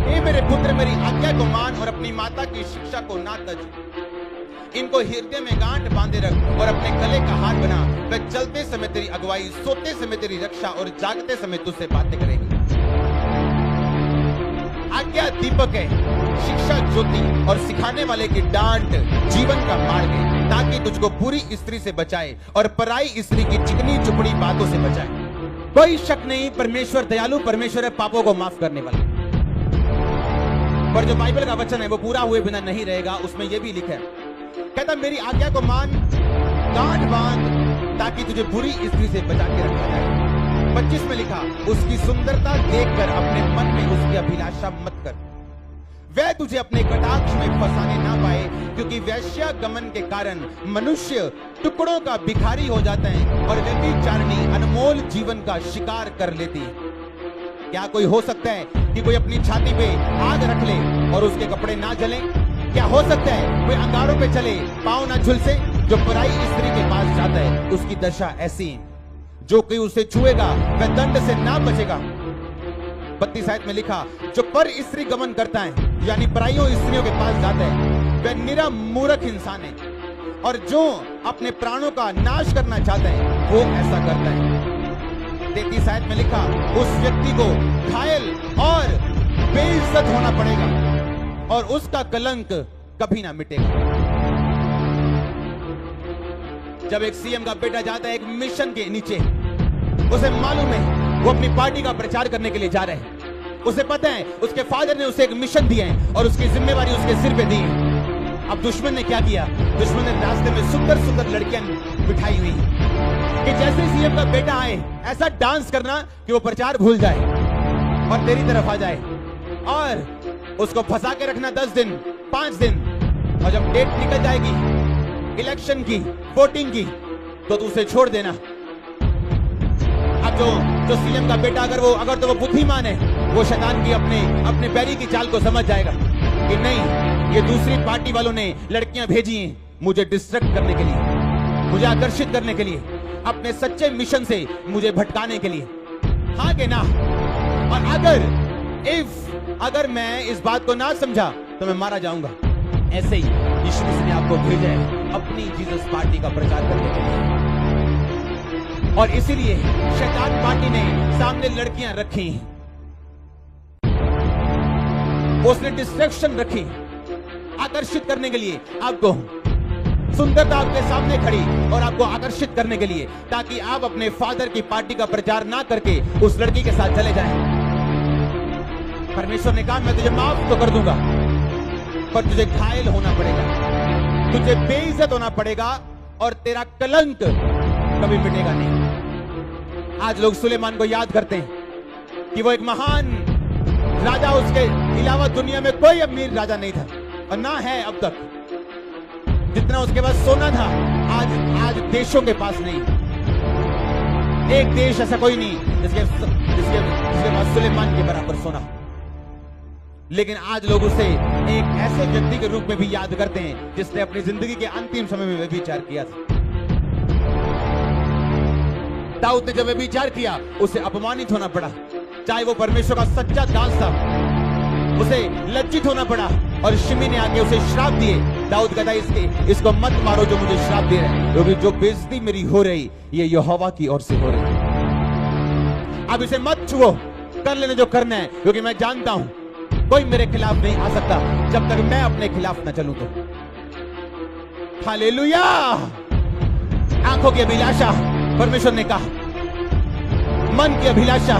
हे मेरे पुत्र, मेरी आज्ञा को मान और अपनी माता की शिक्षा को ना तज। इनको हृदय में गांठ बांधे रख और अपने गले का हार बना। वह चलते समय तेरी अगुवाई, सोते समय तेरी रक्षा और जागते समय तुझसे बातें करेगी। आज्ञा दीपक है, शिक्षा ज्योति और सिखाने वाले की डांट जीवन का मार्ग है, ताकि तुझको बुरी स्त्री से बचाए और पराई स्त्री की चिकनी चुपड़ी बातों से बचाए। कोई शक नहीं, परमेश्वर दयालु परमेश्वर है, पापों को माफ करने वाला। पर जो बाइबल का वचन है वो पूरा हुए बिना नहीं रहेगा। उसमें यह भी लिखा है, कहता मेरी आज्ञा को मान, गांठ बांध, ताकि तुझे बुरी स्त्री से बचा के रखा जाए। 25 में लिखा, उसकी सुंदरता देखकर अपने मन में उसकी अभिलाषा मत कर। वह तुझे अपने कटाक्ष में फंसाने ना पाए, क्योंकि वेश्यागमन के कारण मनुष्य टुकड़ों का भिखारी हो जाता है और व्यभिचारिणी अनमोल जीवन का शिकार कर लेती है। क्या कोई हो सकता है कि कोई अपनी छाती पे आग रख ले और उसके कपड़े ना जले? क्या हो सकता है कोई अंगारों पे चले, पांव ना झुलसे? जो पराई स्त्री के पास जाता है उसकी दशा ऐसी है, जो कोई उसे छुएगा वह दंड से ना बचेगा। 32 में लिखा, जो पर स्त्री गमन करता है यानी पराइयों स्त्रियों के पास जाता है वह निरा मूर्ख इंसान है, और जो अपने प्राणों का नाश करना चाहता है वो ऐसा करता है। 33 में लिखा, उस व्यक्ति को घायल और बेइज्जत होना पड़ेगा और उसका कलंक कभी ना मिटेगा। जब एक सीएम का बेटा जाता है एक मिशन के नीचे, उसे मालूम है वो अपनी पार्टी का प्रचार करने के लिए जा रहे हैं। उसे पता है उसके फादर ने उसे एक मिशन दिया है और उसकी जिम्मेवारी उसके सिर पे दी है। अब दुश्मन ने क्या किया? दुश्मन ने रास्ते में सुंदर सुंदर लड़कियां बिठाई हुई कि जैसे सीएम का बेटा आए ऐसा डांस करना कि वो प्रचार भूल जाए और तेरी तरफ आ जाए, और उसको फंसा के रखना 10 दिन 5 दिन, और जब डेट निकल जाएगी इलेक्शन की, वोटिंग की, तो तू उसे छोड़ देना। अब जो सीएम का बेटा अगर तो वो बुद्धिमान है, वो शैतान की अपने बैरी की चाल को समझ जाएगा कि नहीं, ये दूसरी पार्टी वालों ने लड़कियां भेजी हैं मुझे डिस्ट्रैक्ट करने के लिए, मुझे आकर्षित करने के लिए, अपने सच्चे मिशन से मुझे भटकाने के लिए। हाँ कि ना? और अगर मैं इस बात को ना समझा तो मैं मारा जाऊंगा। ऐसे ही यीशु मसीह ने आपको भेजा है अपनी जीसस पार्टी का प्रचार करने के लिए, और इसीलिए शैतान पार्टी ने सामने लड़कियां रखी, उसने डिस्ट्रैक्शन रखी आकर्षित करने के लिए, आपको सुंदरता आपके सामने खड़ी और आपको आकर्षित करने के लिए, ताकि आप अपने फादर की पार्टी का प्रचार ना करके उस लड़की के साथ चले जाएं। परमेश्वर ने कहा मैं तुझे माफ तो कर दूंगा, पर तुझे घायल होना पड़ेगा, तुझे बेइज्जत होना पड़ेगा और तेरा कलंक कभी मिटेगा नहीं। आज लोग सुलेमान को याद करते हैं कि वो एक महान राजा, उसके अलावा दुनिया में कोई अमीर राजा नहीं था और ना है अब तक। जितना उसके पास सोना था आज देशों के पास नहीं। एक देश ऐसा कोई नहीं जिसके पास सुलेमान के बराबर सोना। लेकिन आज लोग उसे एक ऐसे व्यक्ति के रूप में भी याद करते हैं जिसने अपनी जिंदगी के अंतिम समय में व्यभिचार किया था। दाऊद ने जब व्यभिचार किया उसे अपमानित होना पड़ा, चाहे वो परमेश्वर का सच्चा दास था, उसे लज्जित होना पड़ा, और शिमी ने आके उसे श्राप दिए। दाऊद कहता है इसको मत मारो जो मुझे श्राप दे रहे हैं, क्योंकि जो बेइज्जती मेरी हो रही ये यहोवा की ओर से हो रही है। अब इसे मत छुओ, कर लेने जो करना है, क्योंकि मैं जानता हूं कोई मेरे खिलाफ नहीं आ सकता जब तक मैं अपने खिलाफ न चलूं। तो हालेलुया। आंखों की अभिलाषा, परमेश्वर ने कहा, मन की अभिलाषा,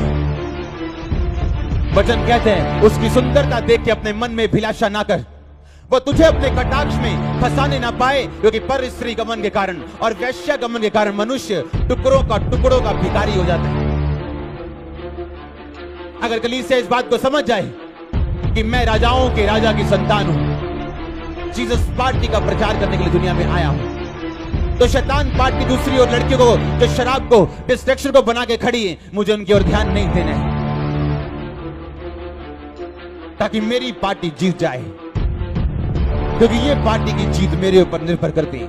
वचन कहते हैं उसकी सुंदरता देख के अपने मन में अभिलाषा ना कर, वो तुझे अपने कटाक्ष में फंसाने ना पाए, क्योंकि पर स्त्री गमन के कारण और वैश्या गमन के कारण मनुष्य टुकड़ों का भिखारी हो जाता है। अगर कलीसिया इस बात को समझ जाए कि मैं राजाओं के राजा की संतान हूं, जीसस पार्टी का प्रचार करने के लिए दुनिया में आया हूं, तो शैतान पार्टी दूसरी और लड़कियों को जो शराब को डिस्ट्रैक्शन को बना के खड़ी है, मुझे उनकी ओर ध्यान नहीं देना है, ताकि मेरी पार्टी जीत जाए, क्योंकि ये पार्टी की जीत मेरे ऊपर निर्भर करती है।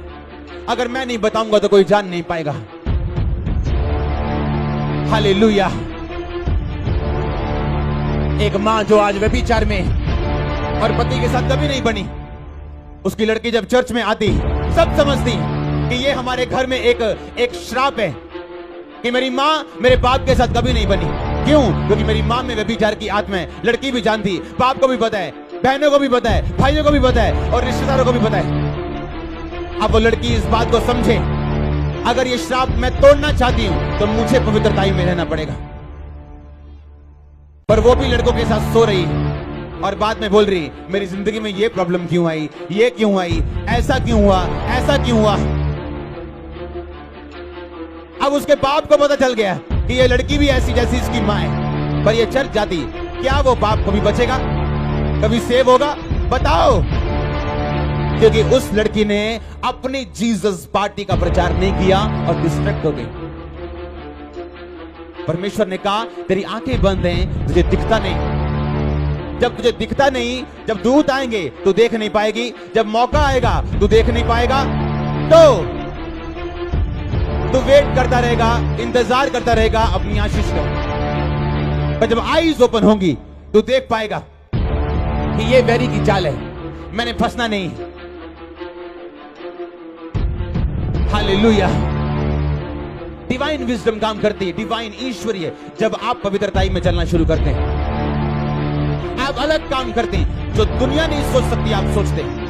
अगर मैं नहीं बताऊंगा तो कोई जान नहीं पाएगा। हालेलुया। एक मां जो आज व्यभिचार में और पति के साथ कभी नहीं बनी, उसकी लड़की जब चर्च में आती, सब समझती कि ये हमारे घर में एक श्राप है कि मेरी मां मेरे बाप के साथ कभी नहीं बनी। क्यों? क्योंकि मेरी मां में व्यभिचार की आत्मा है। लड़की भी जानती, बाप को भी पता है, बहनों को भी पता है, भाइयों को भी पता है और रिश्तेदारों को भी पता है। अब वो लड़की इस बात को समझे, अगर ये श्राप मैं तोड़ना चाहती हूं तो मुझे पवित्रता में रहना पड़ेगा। पर वो भी लड़कों के साथ सो रही और बाद में बोल रही, मेरी जिंदगी में ये प्रॉब्लम क्यों आई, ये क्यों आई, ऐसा क्यों हुआ, ऐसा क्यों हुआ। अब उसके बाप को पता चल गया कि ये लड़की भी ऐसी जैसी इसकी मां है। पर ये चर्च जाती, क्या वो बाप कभी बचेगा, कभी सेव होगा? बताओ। क्योंकि उस लड़की ने अपनी जीसस पार्टी का प्रचार नहीं किया और डिस्ट्रैक्ट हो गई। परमेश्वर ने कहा, तेरी आंखें बंद हैं, तुझे दिखता नहीं। जब तुझे दिखता नहीं, जब दूत आएंगे तो देख नहीं पाएगी, जब मौका आएगा तो देख नहीं पाएगा, तो तू वेट करता रहेगा, इंतजार करता रहेगा अपनी आशीष का। पर जब आईज ओपन होंगी तो देख पाएगा कि ये वेरी की चाल है, मैंने फंसना नहीं। हालेलुया। डिवाइन विजडम काम करती है, डिवाइन ईश्वरीय, जब आप पवित्रताई में चलना शुरू करते हैं। आप अलग काम करते हैं, जो दुनिया नहीं सोच सकती आप सोचते हैं।